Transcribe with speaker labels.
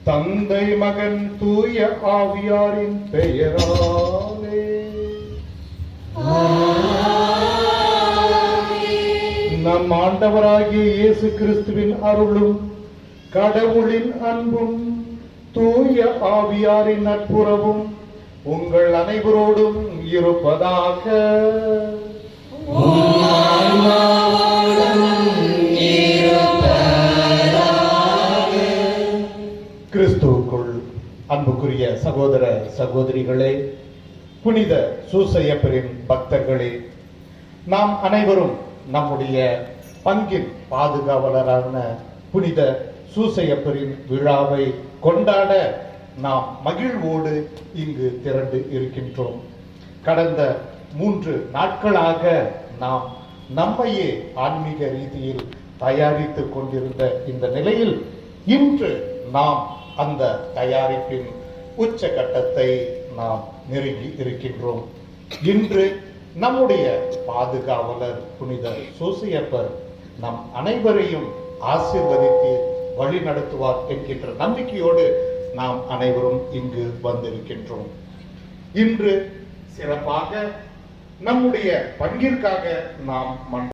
Speaker 1: தந்தை மகன் தூய ஆவியாரின் பெயராலே நம் ஆண்டவராகிய இயேசு கிறிஸ்துவின் அருளும் கடவுளின் அன்பும் தூய ஆவியாரின் நட்புறவும் உங்கள் அனைவரோடும் இருப்பதாக. கிறிஸ்துவுக்குள் அன்புக்குரிய சகோதர சகோதரிகளே, புனித சூசையப்பரின் பக்தர்களே, நாம் அனைவரும் நம்முடைய பங்கின் பாதுகாவலரான புனித சூசையப்பரின் விழாவை கொண்டாட நாம் மகிழ்வோடு இங்கு திரண்டு இருக்கின்றோம். கடந்த 3 நாட்களாக நாம் நம்மையே ஆன்மீக ரீதியில் தயாரித்துக் கொண்டிருந்த இந்த நிலையில் இன்று நாம் அந்த தயாரிப்பின் உச்சகட்டத்தை நாம் நெருங்கி இருக்கின்றோம். இன்று நம்முடைய பாதுகாவலர் புனித சூசையப்பர் நம் அனைவரையும் ஆசீர்வதித்து வழி நடத்துவார் என்கின்ற நம்பிக்கையோடு நாம் அனைவரும் இங்கு வந்திருக்கின்றோம். இன்று சிறப்பாக நம்முடைய பங்கிற்காக நாம்